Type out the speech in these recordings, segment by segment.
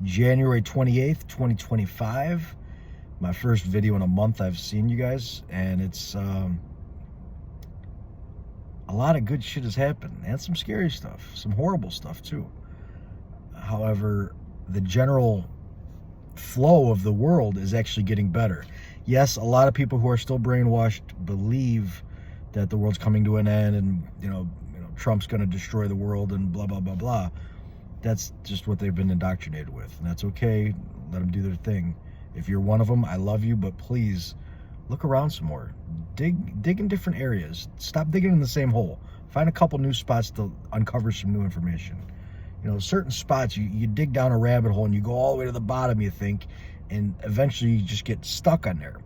January 28th, 2025. My first video in a month I've seen you guys, and it's a lot of good shit has happened, and some scary stuff, some horrible stuff too. However, the general flow of the world is actually getting better. Yes, a lot of people who are still brainwashed believe that the world's coming to an end, and Trump's going to destroy the world and blah blah blah blah. That's just what they've been indoctrinated with, and that's okay. Let them do their thing. If you're one of them, I love you, but please look around some more. Dig in different areas. Stop digging in the same hole. Find a couple new spots to uncover some new information. Certain spots, you dig down a rabbit hole and you go all the way to the bottom, you think, and eventually you just get stuck on there.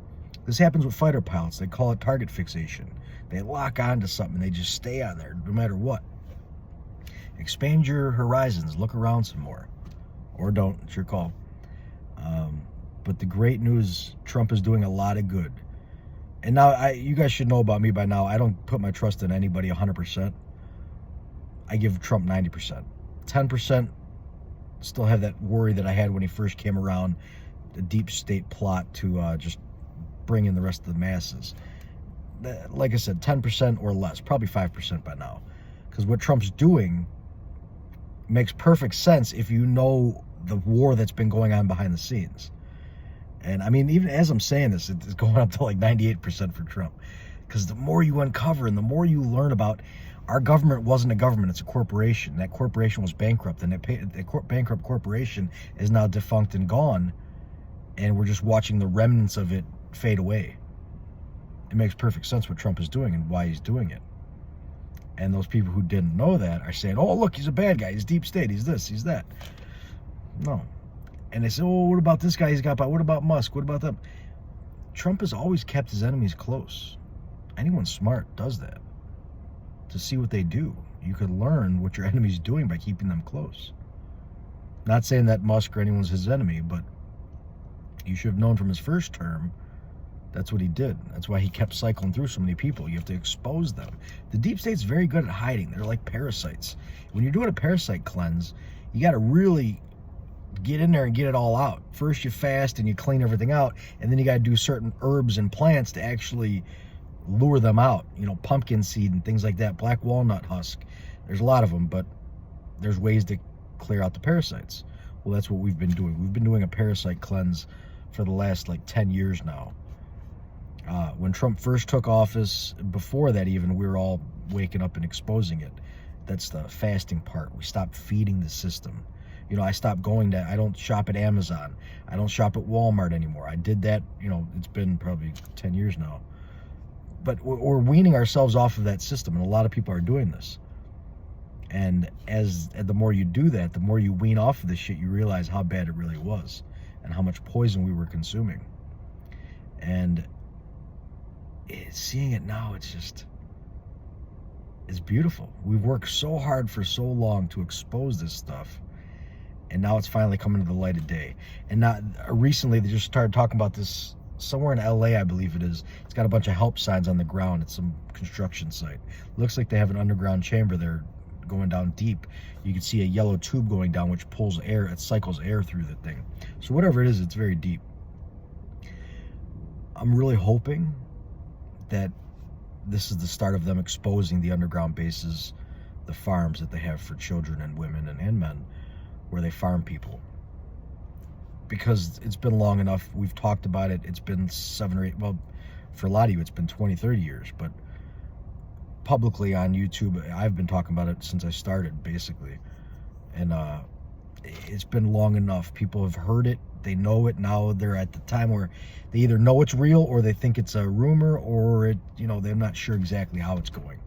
This happens with fighter pilots. They call it target fixation. They lock onto something. They just stay on there no matter what. Expand your horizons. Look around some more. Or don't. It's your call. But the great news, Trump is doing a lot of good. And now, you guys should know about me by now. I don't put my trust in anybody 100%. I give Trump 90%. 10% still have that worry that I had when he first came around, the deep state plot to just bring in the rest of the masses. Like I said, 10% or less, probably 5% by now. Because what Trump's doing makes perfect sense if you know the war that's been going on behind the scenes. And I mean, even as I'm saying this, it's going up to like 98% for Trump. Because the more you uncover and the more you learn about, our government wasn't a government, it's a corporation. That corporation was bankrupt, and that bankrupt corporation is now defunct and gone, and we're just watching the remnants of it fade away. It makes perfect sense what Trump is doing and why he's doing it. And those people who didn't know that are saying, oh, look, he's a bad guy, he's deep state, he's this, he's that. No. And they say, oh, what about this guy he's got by? What about Musk? What about them? Trump has always kept his enemies close. Anyone smart does that. To see what they do. You could learn what your enemy's doing by keeping them close. Not saying that Musk or anyone's his enemy, but you should have known from his first term that's what he did. That's why he kept cycling through so many people. You have to expose them. The deep state's very good at hiding. They're like parasites. When you're doing a parasite cleanse, you got to really get in there and get it all out. First you fast and you clean everything out, and then you got to do certain herbs and plants to actually lure them out. Pumpkin seed and things like that, black walnut husk. There's a lot of them, but there's ways to clear out the parasites. Well, that's what we've been doing. We've been doing a parasite cleanse for the last 10 years now. When Trump first took office, before that even, we were all waking up and exposing it. That's the fasting part. We stopped feeding the system. I stopped I don't shop at Amazon. I don't shop at Walmart anymore. I did that, it's been probably 10 years now. But we're weaning ourselves off of that system, and a lot of people are doing this. And the more you do that, the more you wean off of this shit, you realize how bad it really was and how much poison we were consuming. And seeing it now, it's beautiful. We've worked so hard for so long to expose this stuff, and now it's finally coming to the light of day. And not recently, they just started talking about this somewhere in LA, I believe it is. It's got a bunch of help signs on the ground. It's some construction site. Looks like they have an underground chamber there going down deep. You can see a yellow tube going down, which pulls air. It cycles air through the thing. So whatever it is, it's very deep. I'm really hoping that this is the start of them exposing the underground bases, the farms that they have for children and women and men, where they farm people. Because it's been long enough. We've talked about it. It's been 7 or 8, well, for a lot of you, it's been 20, 30 years. But publicly on YouTube, I've been talking about it since I started, basically. And it's been long enough. People have heard it. They know it. Now they're at the time where they either know it's real or they think it's a rumor, or they're not sure exactly how it's going.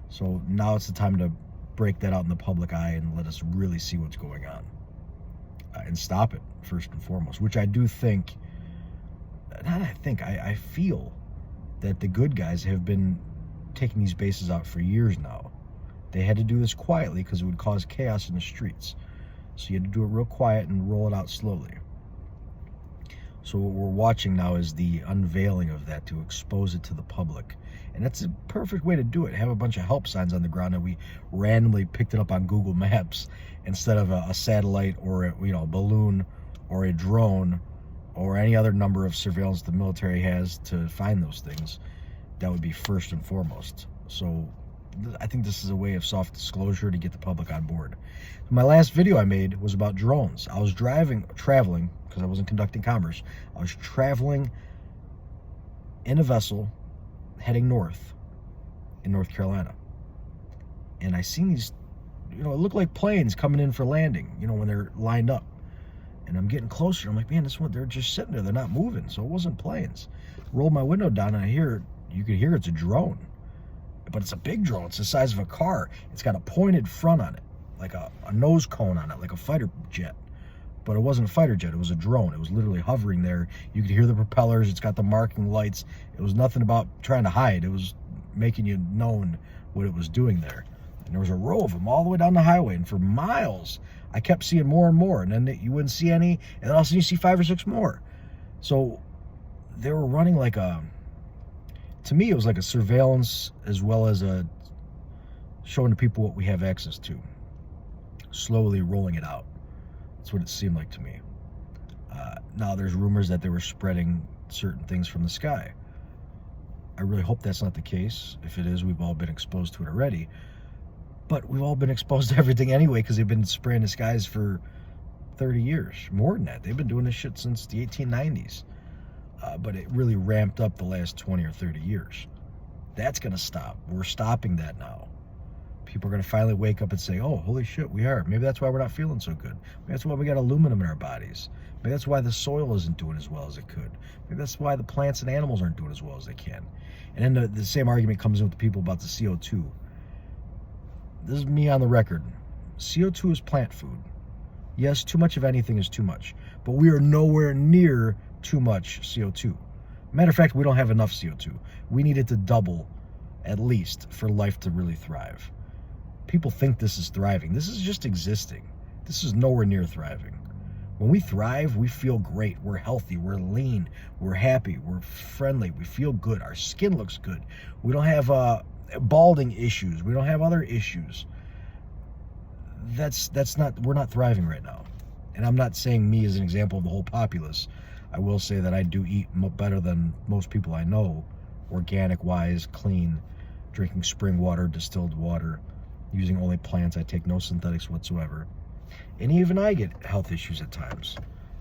So now it's the time to break that out in the public eye and let us really see what's going on. And stop it, first and foremost, which I do think, I feel that the good guys have been taking these bases out for years now. They had to do this quietly because it would cause chaos in the streets. So you had to do it real quiet and roll it out slowly. So what we're watching now is the unveiling of that to expose it to the public. And that's a perfect way to do it. Have a bunch of help signs on the ground, and we randomly picked it up on Google Maps instead of a satellite or a balloon or a drone or any other number of surveillance the military has to find those things. That would be first and foremost. So I think this is a way of soft disclosure to get the public on board. My last video I made was about drones. I was traveling, because I wasn't conducting commerce. I was traveling in a vessel heading north in North Carolina. And I seen these, it looked like planes coming in for landing, when they're lined up. And I'm getting closer. I'm like, man, they're just sitting there. They're not moving. So it wasn't planes. Rolled my window down, and you could hear it's a drone. But it's a big drone. It's the size of a car. It's got a pointed front on it, like a nose cone on it, like a fighter jet. But it wasn't a fighter jet. It was a drone. It was literally hovering there. You could hear the propellers. It's got the marking lights. It was nothing about trying to hide. It was making you known what it was doing there. And there was a row of them all the way down the highway. And for miles, I kept seeing more and more. And then you wouldn't see any. And then all of a sudden you see 5 or 6 more. So they were running like to me, it was like a surveillance as well as showing the people what we have access to. Slowly rolling it out. That's what it seemed like to me. Now there's rumors that they were spreading certain things from the sky. I really hope that's not the case. If it is, we've all been exposed to it already. But we've all been exposed to everything anyway, because they've been spraying the skies for 30 years. More than that. They've been doing this shit since the 1890s. But it really ramped up the last 20 or 30 years. That's going to stop. We're stopping that now. People are going to finally wake up and say, oh, holy shit, we are. Maybe that's why we're not feeling so good. Maybe that's why we got aluminum in our bodies. Maybe that's why the soil isn't doing as well as it could. Maybe that's why the plants and animals aren't doing as well as they can. And then the same argument comes in with the people about the CO2. This is me on the record. CO2 is plant food. Yes, too much of anything is too much. But we are nowhere near too much CO2. Matter of fact, we don't have enough CO2. We need it to double, at least, for life to really thrive. People think this is thriving. This is just existing. This is nowhere near thriving. When we thrive, we feel great. We're healthy. We're lean. We're happy. We're friendly. We feel good. Our skin looks good. We don't have balding issues. We don't have other issues. We're not thriving right now. And I'm not saying me as an example of the whole populace. I will say that I do eat better than most people I know, organic-wise, clean, drinking spring water, distilled water, using only plants. I take no synthetics whatsoever. And even I get health issues at times.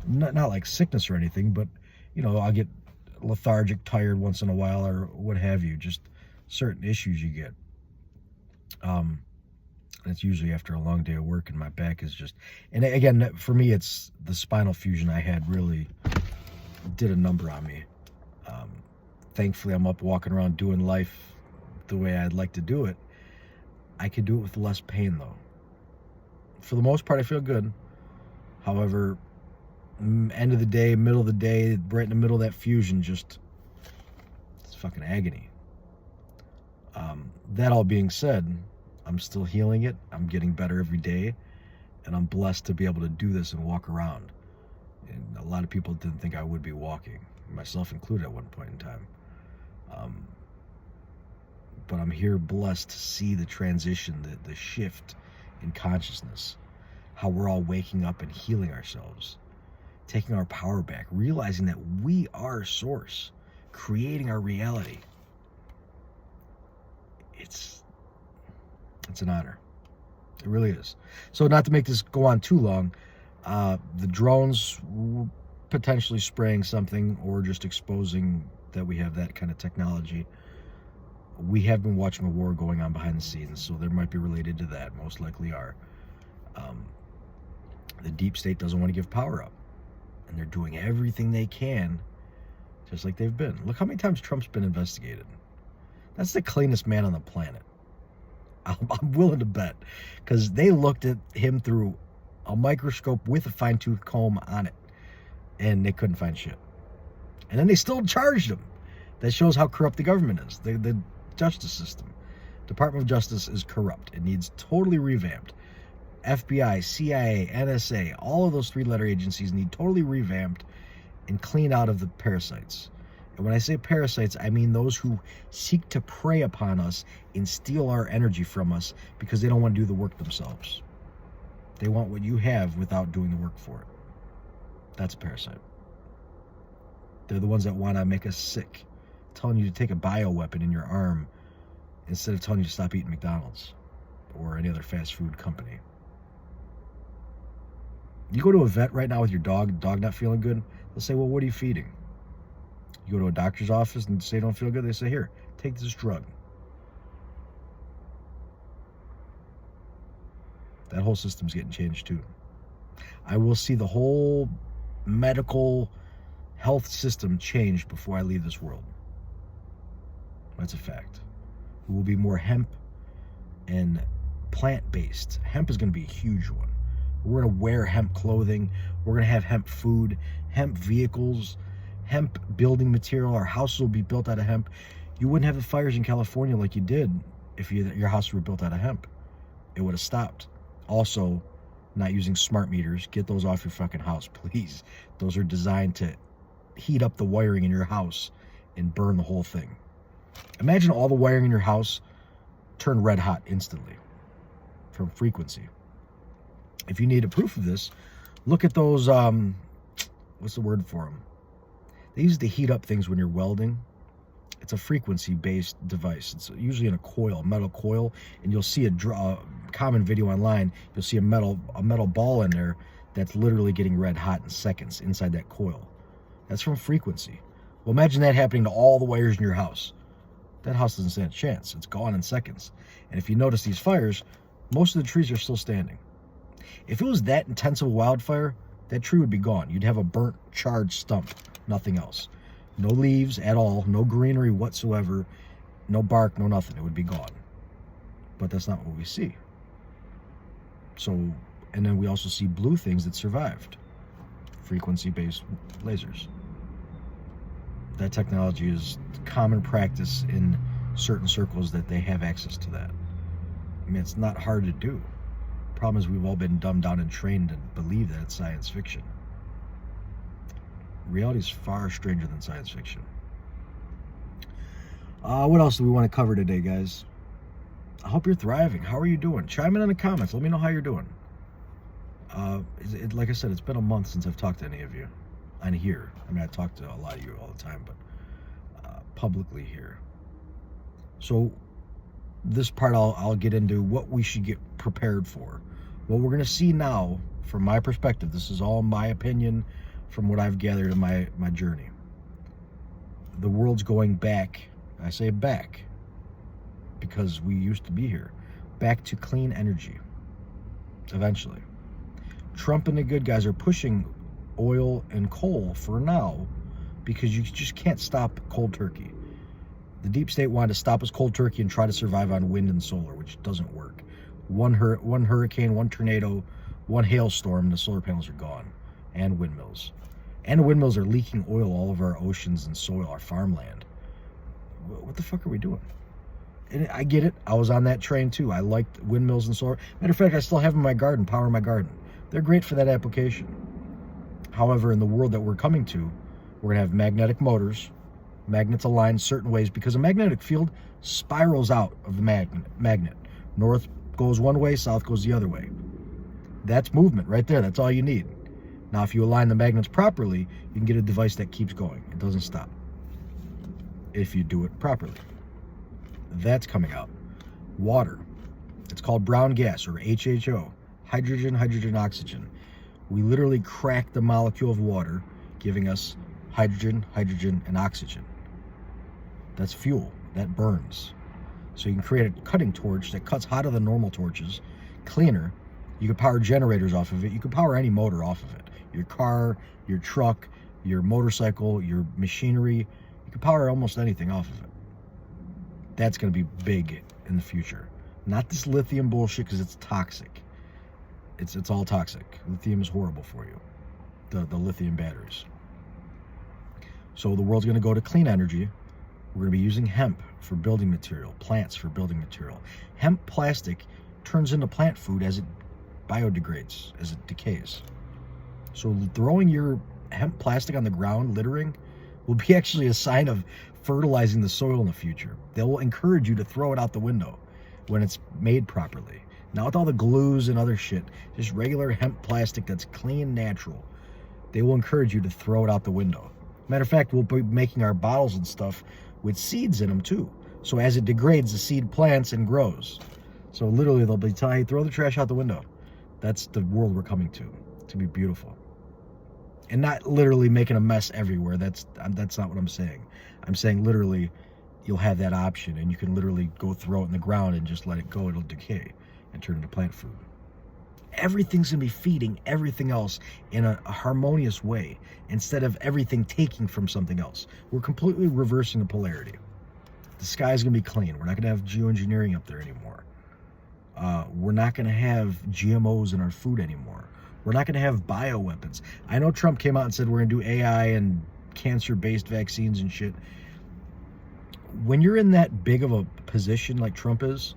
Not like sickness or anything, but, I'll get lethargic, tired once in a while, or what have you. Just certain issues you get. It's usually after a long day of work, and my back is just... And again, for me, it's the spinal fusion I had really did a number on me. Thankfully, I'm up walking around doing life the way I'd like to do it. I could do it with less pain, though. For the most part, I feel good. However, end of the day, middle of the day, right in the middle of that fusion, it's fucking agony. That all being said, I'm still healing it. I'm getting better every day. And I'm blessed to be able to do this and walk around. And a lot of people didn't think I would be walking, myself included at one point in time. But I'm here blessed to see the transition, the shift in consciousness, how we're all waking up and healing ourselves, taking our power back, realizing that we are source, creating our reality. It's an honor. It really is. So not to make this go on too long, the drones potentially spraying something or just exposing that we have that kind of technology. We have been watching a war going on behind the scenes, so there might be related to that, most likely are. The deep state doesn't want to give power up, and they're doing everything they can, just like they've been. Look how many times Trump's been investigated. That's the cleanest man on the planet. I'm willing to bet, because they looked at him through a microscope with a fine-tooth comb on it, and they couldn't find shit. And then they still charged him. That shows how corrupt the government is. The justice system. Department of Justice is corrupt. It needs totally revamped. FBI, CIA, NSA, all of those 3-letter agencies need totally revamped and clean out of the parasites. And when I say parasites, I mean those who seek to prey upon us and steal our energy from us because they don't want to do the work themselves. They want what you have without doing the work for it. That's a parasite. They're the ones that want to make us sick, telling you to take a bioweapon in your arm instead of telling you to stop eating McDonald's or any other fast food company. You go to a vet right now with your dog not feeling good, they'll say, well, what are you feeding? You go to a doctor's office and say you don't feel good, they say, here, take this drug. That whole system's getting changed too. I will see the whole medical health system change before I leave this world. That's a fact. It will be more hemp and plant-based. Hemp is going to be a huge one. We're going to wear hemp clothing. We're going to have hemp food, hemp vehicles, hemp building material. Our houses will be built out of hemp. You wouldn't have the fires in California like you did if your house were built out of hemp. It would have stopped. Also, not using smart meters. Get those off your fucking house, please. Those are designed to heat up the wiring in your house and burn the whole thing. Imagine all the wiring in your house turn red hot instantly from frequency. If you need a proof of this, look at those, what's the word for them? They use to heat up things when you're welding. It's a frequency-based device. It's usually in a coil, metal coil, and you'll see a common video online. You'll see a metal ball in there that's literally getting red hot in seconds inside that coil. That's from frequency. Well, imagine that happening to all the wires in your house. That house doesn't stand a chance. It's gone in seconds. And if you notice these fires, most of the trees are still standing. If it was that intense of a wildfire, that tree would be gone. You'd have a burnt, charred stump, nothing else. No leaves at all, no greenery whatsoever, no bark, no nothing. It would be gone. But that's not what we see. So, and then we also see blue things that survived. Frequency-based lasers. That technology is common practice in certain circles that they have access to that. I mean, it's not hard to do. Problem is we've all been dumbed down and trained to believe that it's science fiction. Reality is far stranger than science fiction. What else do we want to cover today, guys? I hope you're thriving. How are you doing? Chime in the comments. Let me know how you're doing. Like I said, it's been a month since I've talked to any of you on here. I mean, I talk to a lot of you all the time, but publicly here. So this part I'll get into what we should get prepared for. What we're going to see now, from my perspective, this is all my opinion from what I've gathered in my journey. The world's going back, I say back, because we used to be here, back to clean energy, eventually. Trump and the good guys are pushing oil and coal for now because you just can't stop cold turkey. The deep state wanted to stop us cold turkey and try to survive on wind and solar, which doesn't work. One hurricane, one tornado, one hailstorm, the solar panels are gone, and windmills. And the windmills are leaking oil all over our oceans and soil, our farmland. What the fuck are we doing? And I get it. I was on that train too. I liked windmills and solar. Matter of fact, I still have them in my garden, powering my garden. They're great for that application. However, in the world that we're coming to, we're going to have magnetic motors, magnets aligned certain ways, because a magnetic field spirals out of the magnet. North goes one way, south goes the other way. That's movement right there. That's all you need. Now, if you align the magnets properly, you can get a device that keeps going. It doesn't stop if you do it properly. That's coming out. Water. It's called brown gas, or HHO. Hydrogen, hydrogen, oxygen. We literally crack the molecule of water, giving us hydrogen, hydrogen, and oxygen. That's fuel. That burns. So you can create a cutting torch that cuts hotter than normal torches, cleaner. You can power generators off of it. You can power any motor off of it. Your car, your truck, your motorcycle, your machinery. You can power almost anything off of it. That's going to be big in the future. Not this lithium bullshit, because it's toxic. It's all toxic. Lithium is horrible for you. The lithium batteries. So the world's going to go to clean energy. We're going to be using hemp for building material, plants for building material. Hemp plastic turns into plant food as it biodegrades, as it decays. So throwing your hemp plastic on the ground littering will be actually a sign of fertilizing the soil in the future. They will encourage you to throw it out the window when it's made properly. Not with all the glues and other shit, just regular hemp plastic that's clean, natural. They will encourage you to throw it out the window. Matter of fact, we'll be making our bottles and stuff with seeds in them too. So as it degrades, the seed plants and grows. So literally they'll be telling you, throw the trash out the window. That's the world we're coming to. It's gonna be beautiful. And not literally making a mess everywhere. That's not what I'm saying. I'm saying literally you'll have that option and you can literally go throw it in the ground and just let it go. It'll decay and turn into plant food. Everything's gonna be feeding everything else in a harmonious way instead of everything taking from something else. We're completely reversing the polarity. The sky's gonna be clean. We're not gonna have geoengineering up there anymore. We're not gonna have GMOs in our food anymore. We're not gonna have bioweapons. I know Trump came out and said we're gonna do AI and cancer-based vaccines and shit. When you're in that big of a position like Trump is,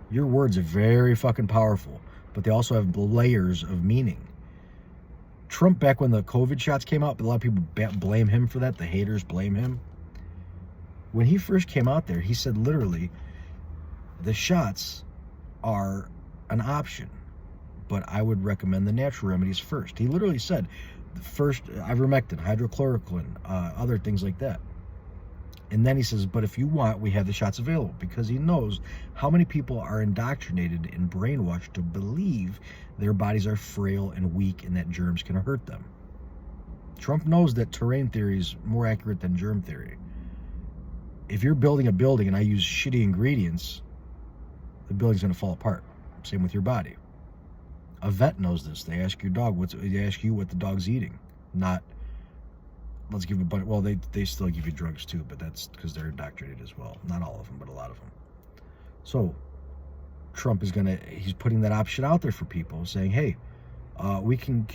your words are very fucking powerful, but they also have layers of meaning. Trump, back when the COVID shots came out, a lot of people blame him for that. The haters blame him. When he first came out there, he said literally, the shots are an option, but I would recommend the natural remedies first. He literally said, first ivermectin, hydrochloroquine, other things like that. And then he says, but if you want, we have the shots available, because he knows how many people are indoctrinated and brainwashed to believe their bodies are frail and weak and that germs can hurt them. Trump knows that terrain theory is more accurate than germ theory. If you're building a building and I use shitty ingredients, the building's going to fall apart. Same with your body. A vet knows this. They ask your dog, they ask you what the dog's eating, not let's give a bunch. Well, they still give you drugs too, but that's because they're indoctrinated as well. Not all of them, but a lot of them. So Trump is he's putting that option out there for people, saying, hey, we can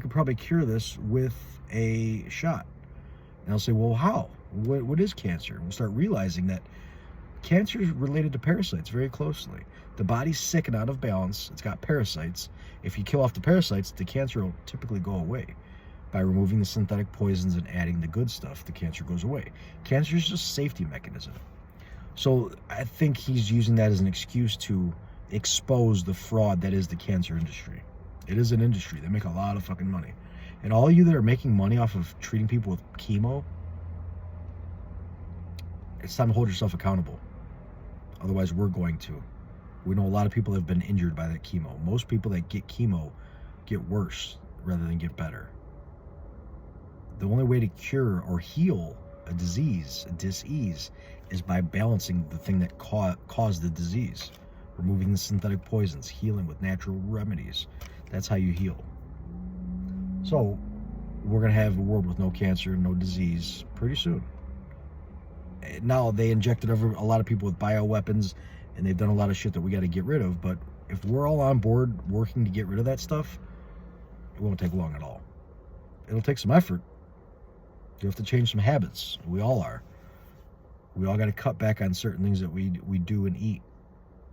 probably cure this with a shot. And I'll say, well, how? What is cancer? And we'll start realizing that cancer is related to parasites very closely. The body's sick and out of balance. It's got parasites. If you kill off the parasites, the cancer will typically go away. By removing the synthetic poisons and adding the good stuff, the cancer goes away. Cancer is just a safety mechanism. So I think he's using that as an excuse to expose the fraud that is the cancer industry. It is an industry. They make a lot of fucking money. And all you that are making money off of treating people with chemo, it's time to hold yourself accountable. Otherwise, we're going to. We know a lot of people have been injured by that chemo. Most people that get chemo get worse rather than get better. The only way to cure or heal a disease, is by balancing the thing that caused the disease. Removing the synthetic poisons, healing with natural remedies. That's how you heal. So, we're going to have a world with no cancer, no disease pretty soon. Now, they injected over a lot of people with bioweapons, and they've done a lot of shit that we got to get rid of, but if we're all on board working to get rid of that stuff, it won't take long at all. It'll take some effort. You have to change some habits. We all are. We all got to cut back on certain things that we do and eat.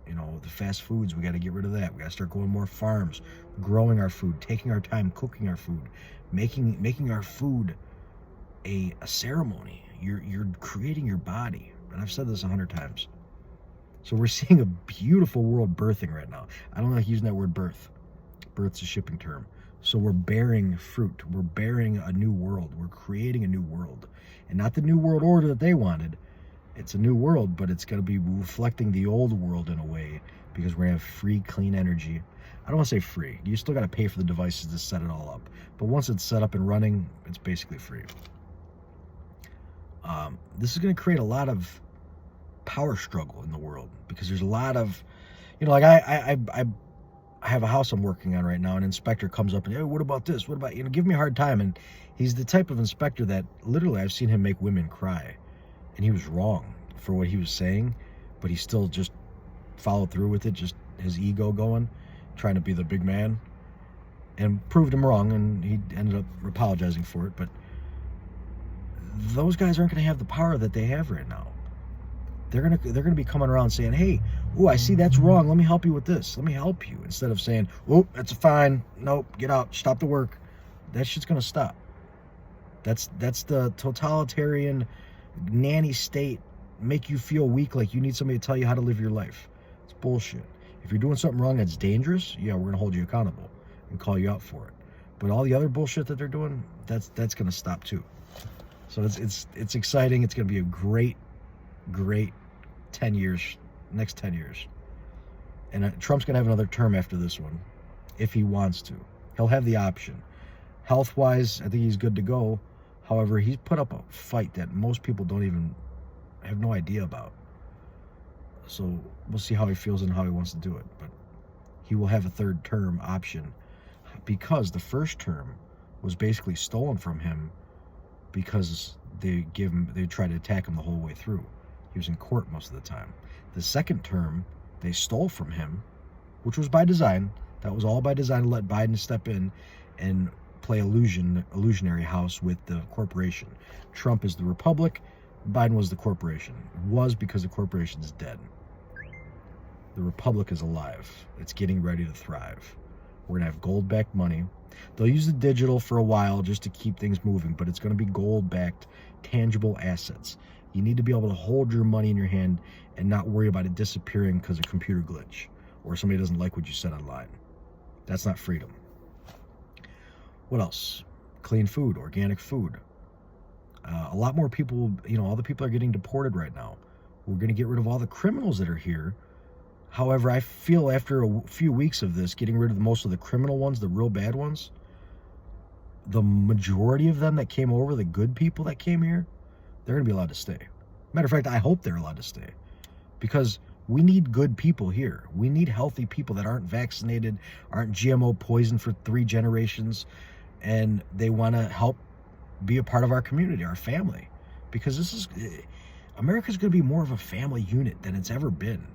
You know, the fast foods, we got to get rid of that. We got to start going more farms, growing our food, taking our time cooking our food, making our food a ceremony. You're creating your body. And I've said this 100 times. So we're seeing a beautiful world birthing right now. I don't like using that word birth. Birth's a shipping term. So we're bearing fruit. We're bearing a new world. We're creating a new world. And not the new world order that they wanted. It's a new world, but it's going to be reflecting the old world in a way, because we're going to have free, clean energy. I don't want to say free. You still got to pay for the devices to set it all up. But once it's set up and running, it's basically free. This is going to create a lot of power struggle in the world, because there's a lot of, you know, like I have a house I'm working on right now. An inspector comes up and, hey, what about this? What about, you know, give me a hard time. And he's the type of inspector that literally I've seen him make women cry. And he was wrong for what he was saying, but he still just followed through with it, just his ego going, trying to be the big man, and proved him wrong, and he ended up apologizing for it. But those guys aren't going to have the power that they have right now. They're gonna be coming around saying, hey, oh, I see that's wrong. Let me help you with this. Let me help you. Instead of saying, oh, that's a fine. Nope, get out. Stop the work. that shit's gonna stop. That's the totalitarian nanny state, make you feel weak like you need somebody to tell you how to live your life. It's bullshit. If you're doing something wrong that's dangerous, yeah, we're gonna hold you accountable and call you out for it. But all the other bullshit that they're doing, that's gonna stop too. So it's exciting. It's gonna be a great 10 years, next 10 years. And Trump's gonna have another term after this one, if he wants to. He'll have the option. Health-wise, I think he's good to go. However, he's put up a fight that most people don't even have no idea about. So we'll see how he feels and how he wants to do it. But he will have a third term option, because the first term was basically stolen from him because they tried to attack him the whole way through. He was in court most of the time. The second term, they stole from him, which was by design. That was all by design, to let Biden step in and play illusionary house with the corporation. Trump is the republic, Biden was the corporation. Was because the corporation is dead. The republic is alive. It's getting ready to thrive. We're gonna have gold-backed money. They'll use the digital for a while just to keep things moving, but it's gonna be gold-backed, tangible assets. You need to be able to hold your money in your hand and not worry about it disappearing because of a computer glitch or somebody doesn't like what you said online. That's not freedom. What else? Clean food, organic food. A lot more people, all the people are getting deported right now. We're going to get rid of all the criminals that are here. However, I feel after a few weeks of this, getting rid of most of the criminal ones, the real bad ones, the majority of them that came over, the good people that came here, they're going to be allowed to stay. Matter of fact, I hope they're allowed to stay, because we need good people here. We need healthy people that aren't vaccinated, aren't GMO poisoned for 3 generations, and they want to help be a part of our community, our family. Because America's going to be more of a family unit than it's ever been.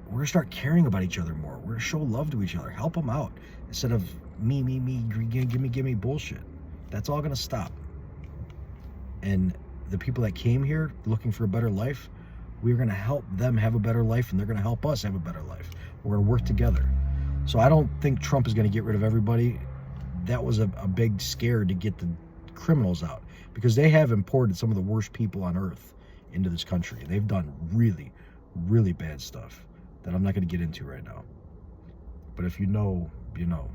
We're going to start caring about each other more. We're going to show love to each other, help them out, instead of me, give me bullshit. That's all going to stop. And the people that came here looking for a better life, we're going to help them have a better life, and they're going to help us have a better life. We're going to work together. So I don't think Trump is going to get rid of everybody. That was a big scare to get the criminals out, because they have imported some of the worst people on earth into this country. They've done really, really bad stuff that I'm not going to get into right now. But if you know, you know.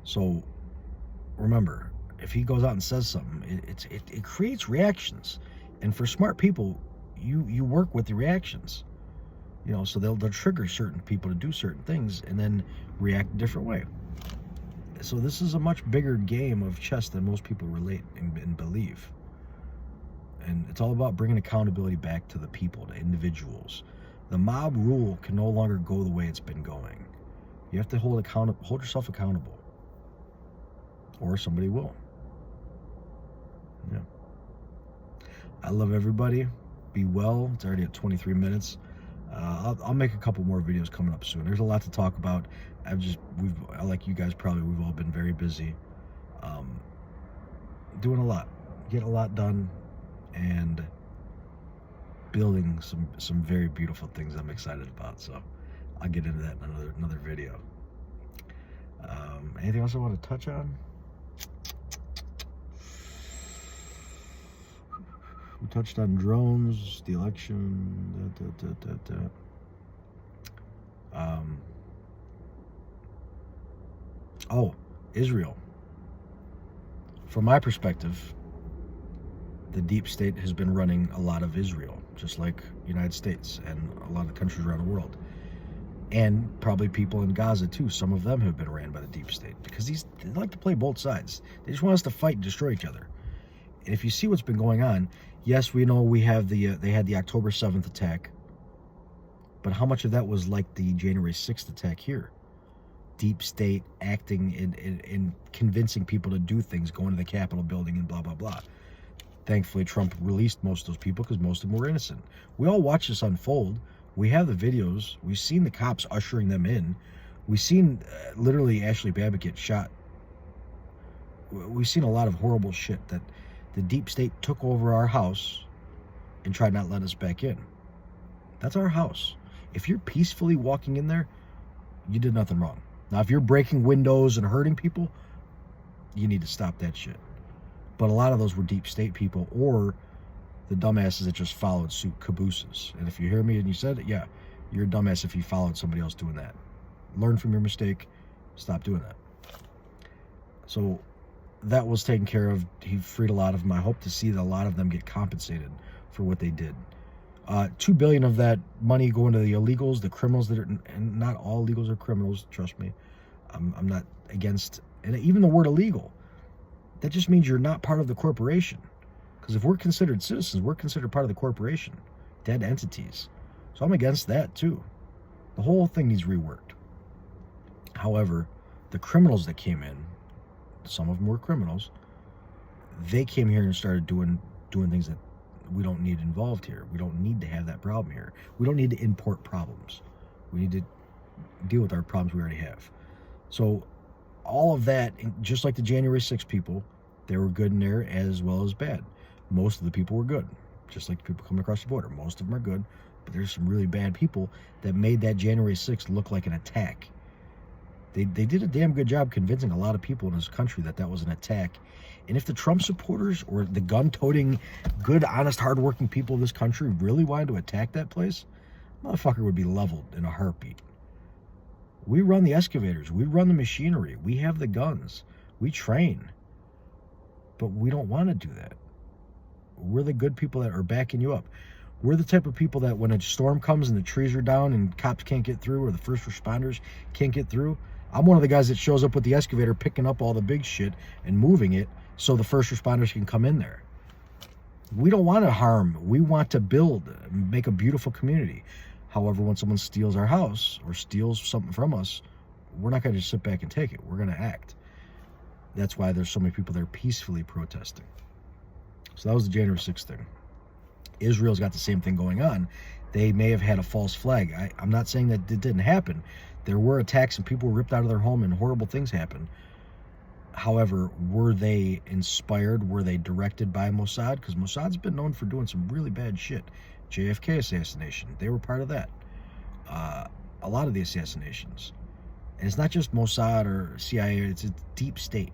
So remember, if he goes out and says something, it creates reactions. And for smart people, you work with the reactions. So they'll trigger certain people to do certain things and then react a different way. So this is a much bigger game of chess than most people relate and believe. And it's all about bringing accountability back to the people, to individuals. The mob rule can no longer go the way it's been going. You have to hold yourself accountable, or somebody will. Yeah. I love everybody. Be well. It's already at 23 minutes. I'll make a couple more videos coming up soon. There's a lot to talk about. Like you guys probably, we've all been very busy. Doing a lot. Getting a lot done. And building some very beautiful things I'm excited about. So I'll get into that in another video. Anything else I want to touch on? We touched on drones, the election, Israel. From my perspective, the deep state has been running a lot of Israel, just like the United States and a lot of countries around the world. And probably people in Gaza too. Some of them have been ran by the deep state, because they like to play both sides. They just want us to fight and destroy each other. And if you see what's been going on, yes, we know they had the October 7th attack, but how much of that was like the January 6th attack here? Deep state acting in convincing people to do things, going to the Capitol building and blah, blah, blah. Thankfully, Trump released most of those people because most of them were innocent. We all watched this unfold. We have the videos. We've seen the cops ushering them in. We've seen literally Ashley Babbitt get shot. We've seen a lot of horrible shit that the deep state took over our house and tried not to let us back in. That's our house. If you're peacefully walking in there, you did nothing wrong. Now, if you're breaking windows and hurting people, you need to stop that shit. But a lot of those were deep state people or the dumbasses that just followed suit, cabooses. And if you hear me and you said it, yeah, you're a dumbass if you followed somebody else doing that. Learn from your mistake. Stop doing that. So that was taken care of. He freed a lot of them. I hope to see that a lot of them get compensated for what they did. $2 billion of that money going to the illegals, the criminals that are, and not all illegals are criminals, trust me. I'm not against, and even the word illegal, that just means you're not part of the corporation. Because if we're considered citizens, we're considered part of the corporation, dead entities. So I'm against that too. The whole thing needs reworked. However, the criminals that came in, some of them were criminals, they came here and started doing things that we don't need involved here. We don't need to have that problem here. We don't need to import problems. We need to deal with our problems we already have. So all of that, just like the January 6th people, they were good in there as well as bad. Most of the people were good, just like the people coming across the border. Most of them are good, but there's some really bad people that made that January 6th look like an attack. They did a damn good job convincing a lot of people in this country that that was an attack. And if the Trump supporters or the gun-toting, good, honest, hard-working people of this country really wanted to attack that place, motherfucker would be leveled in a heartbeat. We run the excavators. We run the machinery. We have the guns. We train. But we don't want to do that. We're the good people that are backing you up. We're the type of people that when a storm comes and the trees are down and cops can't get through or the first responders can't get through, I'm one of the guys that shows up with the excavator picking up all the big shit and moving it so the first responders can come in there. We don't want to harm. We want to build, make a beautiful community. However, when someone steals our house or steals something from us, we're not going to just sit back and take it. We're going to act. That's why there's so many people that are peacefully protesting. So that was the January 6th thing. Israel's got the same thing going on. They may have had a false flag. I'm not saying that it didn't happen. There were attacks and people were ripped out of their home and horrible things happened. However, were they inspired? Were they directed by Mossad? Because Mossad's been known for doing some really bad shit. JFK assassination, they were part of that. A lot of the assassinations. And it's not just Mossad or CIA, it's a deep state.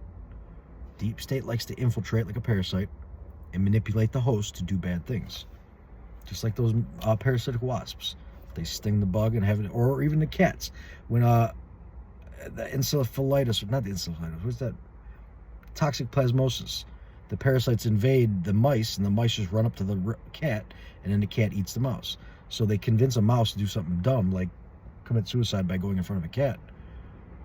Deep state likes to infiltrate like a parasite and manipulate the host to do bad things. Just like those parasitic wasps. They sting the bug and have it, or even the cats. When the encephalitis, not the encephalitis, what's that? Toxic plasmosis. The parasites invade the mice, and the mice just run up to the cat, and then the cat eats the mouse. So they convince a mouse to do something dumb, like commit suicide by going in front of a cat.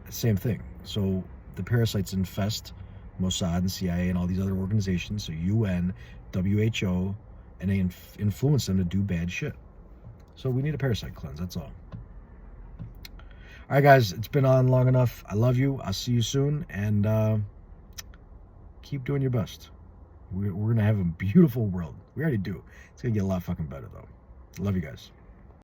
Same thing. So the parasites infest Mossad and CIA and all these other organizations, so UN, WHO, and they influence them to do bad shit. So we need a parasite cleanse, that's all. All right, guys, it's been on long enough. I love you. I'll see you soon, and keep doing your best. We're going to have a beautiful world. We already do. It's going to get a lot fucking better, though. Love you guys.